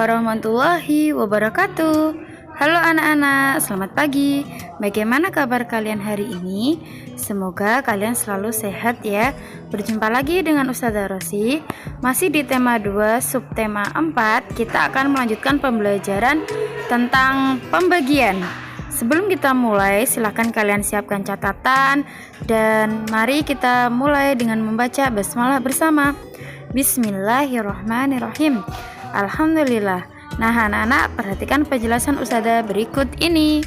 warahmatullahi wabarakatuh. Halo anak-anak, selamat pagi. Bagaimana kabar kalian hari ini? Semoga kalian selalu sehat ya. Berjumpa lagi dengan Ustazah Rosi. Masih di tema 2, subtema 4. Kita akan melanjutkan pembelajaran tentang pembagian. Sebelum kita mulai, silahkan kalian siapkan catatan. Dan mari kita mulai dengan membaca basmalah bersama. Bismillahirrahmanirrahim. Alhamdulillah. Nah anak-anak, perhatikan penjelasan Ustazah berikut ini.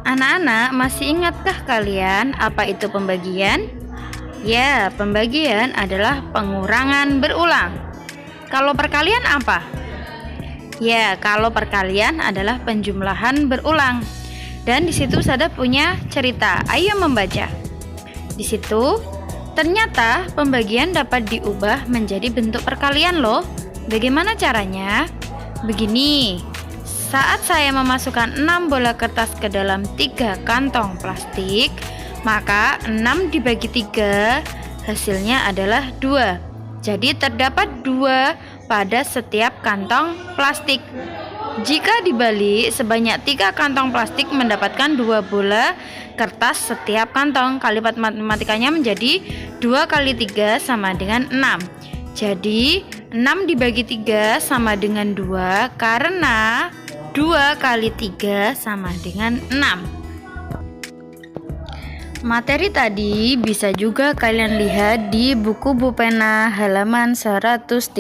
Anak-anak, masih ingatkah kalian apa itu pembagian? Ya, pembagian adalah pengurangan berulang. Kalau perkalian apa? Ya, kalau perkalian adalah penjumlahan berulang. Dan di situ Ustazah punya cerita. Ayo membaca. Di situ ternyata pembagian dapat diubah menjadi bentuk perkalian loh. Bagaimana caranya? Begini, saat saya memasukkan 6 bola kertas ke dalam 3 kantong plastik, maka 6 dibagi 3 hasilnya adalah 2. Jadi terdapat 2 pada setiap kantong plastik. Jika dibalik, sebanyak 3 kantong plastik mendapatkan 2 bola kertas setiap kantong. Kalimat matematikanya menjadi 2 kali 3 sama dengan 6. Jadi 6 dibagi 3 sama dengan 2 karena 2 kali 3 sama dengan 6. Materi tadi bisa juga kalian lihat di buku Bupena halaman 137.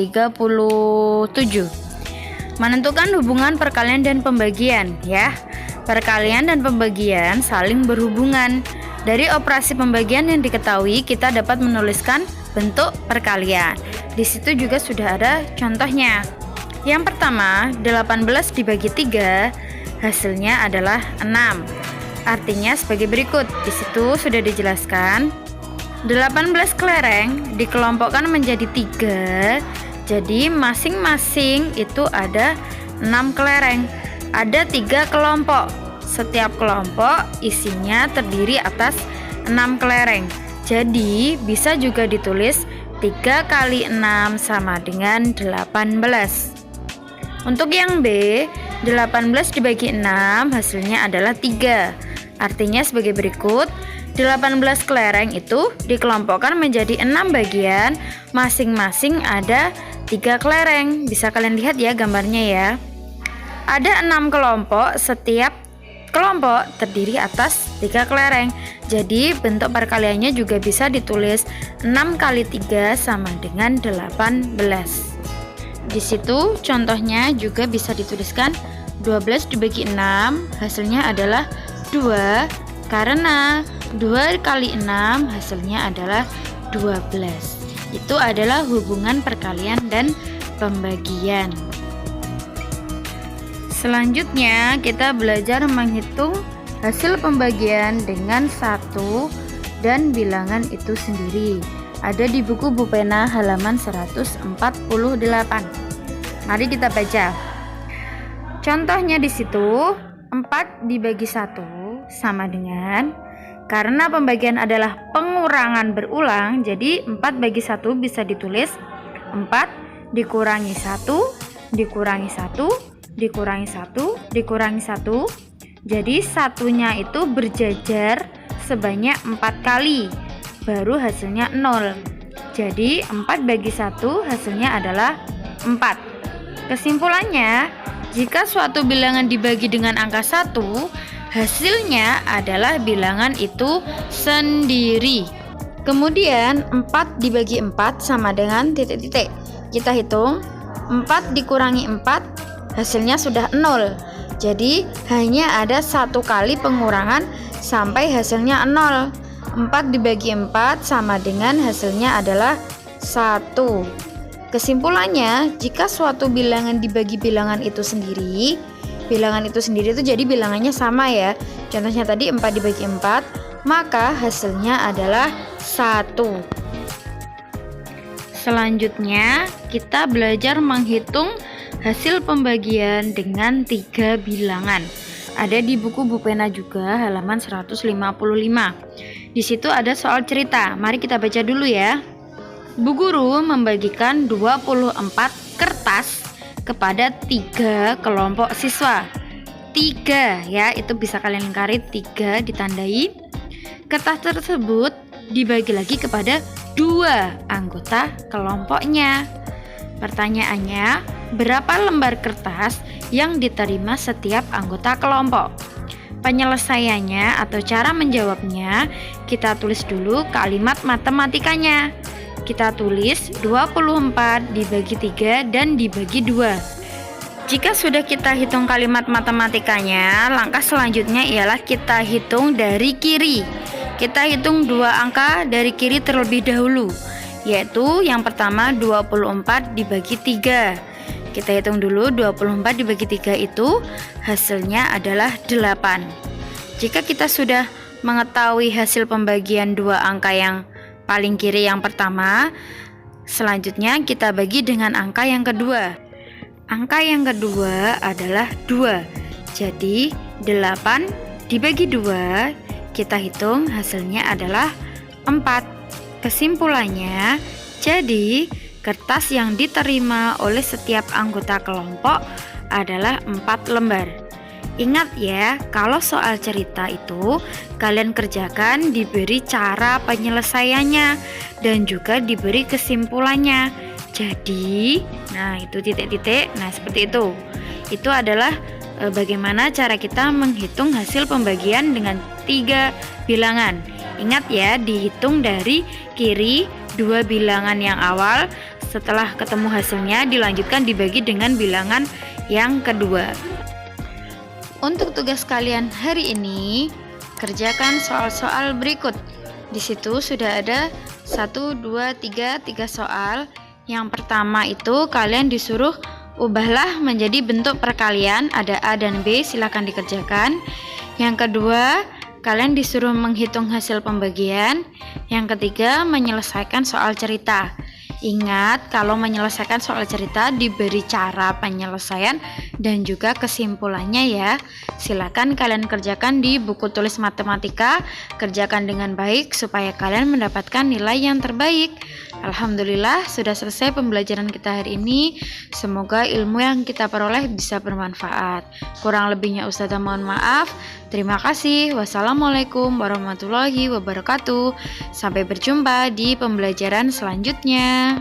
Menentukan hubungan perkalian dan pembagian ya. Perkalian dan pembagian saling berhubungan. Dari operasi pembagian yang diketahui, kita dapat menuliskan bentuk perkalian. Di situ juga sudah ada contohnya. Yang pertama, 18 dibagi 3 hasilnya adalah 6. Artinya sebagai berikut. Di situ sudah dijelaskan 18 kelereng dikelompokkan menjadi 3. Jadi masing-masing itu ada 6 kelereng. Ada 3 kelompok. Setiap kelompok isinya terdiri atas 6 kelereng. Jadi bisa juga ditulis 3 kali 6 sama dengan 18. Untuk yang B, 18 dibagi 6 hasilnya adalah 3. Artinya sebagai berikut, 18 kelereng itu dikelompokkan menjadi 6 bagian, masing-masing ada 3 kelereng. Bisa kalian lihat ya gambarnya ya. Ada 6 kelompok, setiap kelompok terdiri atas 3 kelereng. Jadi bentuk perkaliannya juga bisa ditulis 6 kali 3 sama dengan 18. Di situ contohnya juga bisa dituliskan 12 dibagi 6 hasilnya adalah 2 karena 2 kali 6 hasilnya adalah 12. Itu adalah hubungan perkalian dan pembagian. Selanjutnya kita belajar menghitung hasil pembagian dengan 1 dan bilangan itu sendiri. Ada di buku Bupena halaman 148. Mari kita baca. Contohnya di situ 4 dibagi 1 sama dengan, karena pembagian adalah pengurangan berulang, jadi 4 bagi 1 bisa ditulis 4 dikurangi 1 dikurangi 1 dikurangi 1 dikurangi 1. Jadi satunya itu berjajar sebanyak 4 kali, baru hasilnya 0. Jadi 4 bagi 1 hasilnya adalah 4. Kesimpulannya, jika suatu bilangan dibagi dengan angka 1, hasilnya adalah bilangan itu sendiri. Kemudian 4 dibagi 4 sama dengan titik-titik. Kita hitung 4 dikurangi 4 hasilnya sudah 0. Jadi hanya ada 1 kali pengurangan sampai hasilnya 0. 4 dibagi 4 sama dengan hasilnya adalah 1. Kesimpulannya, jika suatu bilangan dibagi bilangan itu sendiri itu jadi bilangannya sama ya. Contohnya tadi 4 dibagi 4, maka hasilnya adalah 1. Selanjutnya kita belajar menghitung hasil pembagian dengan 3 bilangan. Ada di buku Bupena juga halaman 155. Di situ ada soal cerita. Mari kita baca dulu ya. Bu guru membagikan 24 kertas kepada 3 kelompok siswa. 3 ya, itu bisa kalian lingkari, 3 ditandai. Kertas tersebut dibagi lagi kepada 2 anggota kelompoknya. Pertanyaannya, berapa lembar kertas yang diterima setiap anggota kelompok? Penyelesaiannya atau cara menjawabnya, kita tulis dulu kalimat matematikanya. Kita tulis 24 dibagi 3 dan dibagi 2. Jika sudah kita hitung kalimat matematikanya, langkah selanjutnya ialah kita hitung dari kiri. Kita hitung 2 angka dari kiri terlebih dahulu, yaitu yang pertama 24 dibagi 3. Kita hitung dulu 24 dibagi 3 itu hasilnya adalah 8. Jika kita sudah mengetahui hasil pembagian 2 angka yang paling kiri yang pertama, selanjutnya kita bagi dengan angka yang kedua. Angka yang kedua adalah 2. Jadi 8 dibagi 2, kita hitung hasilnya adalah 4. Kesimpulannya, jadi kertas yang diterima oleh setiap anggota kelompok adalah 4 lembar. Ingat ya, kalau soal cerita itu kalian kerjakan diberi cara penyelesaiannya dan juga diberi kesimpulannya. Jadi, nah itu titik-titik, nah seperti itu. Itu adalah bagaimana cara kita menghitung hasil pembagian dengan 3 bilangan. Ingat ya, dihitung dari kiri 2 bilangan yang awal, setelah ketemu hasilnya dilanjutkan dibagi dengan bilangan yang kedua. Untuk tugas kalian hari ini, kerjakan soal-soal berikut. Di situ sudah ada 1, 2, 3 soal. Yang pertama itu kalian disuruh ubahlah menjadi bentuk perkalian, ada A dan B, silakan dikerjakan. Yang kedua, kalian disuruh menghitung hasil pembagian. Yang ketiga, menyelesaikan soal cerita. Ingat, kalau menyelesaikan soal cerita diberi cara penyelesaian dan juga kesimpulannya ya. Silakan kalian kerjakan di buku tulis matematika, kerjakan dengan baik supaya kalian mendapatkan nilai yang terbaik. Alhamdulillah, sudah selesai pembelajaran kita hari ini. Semoga ilmu yang kita peroleh bisa bermanfaat. Kurang lebihnya Ustazah mohon maaf. Terima kasih. Wassalamualaikum warahmatullahi wabarakatuh. Sampai berjumpa di pembelajaran selanjutnya.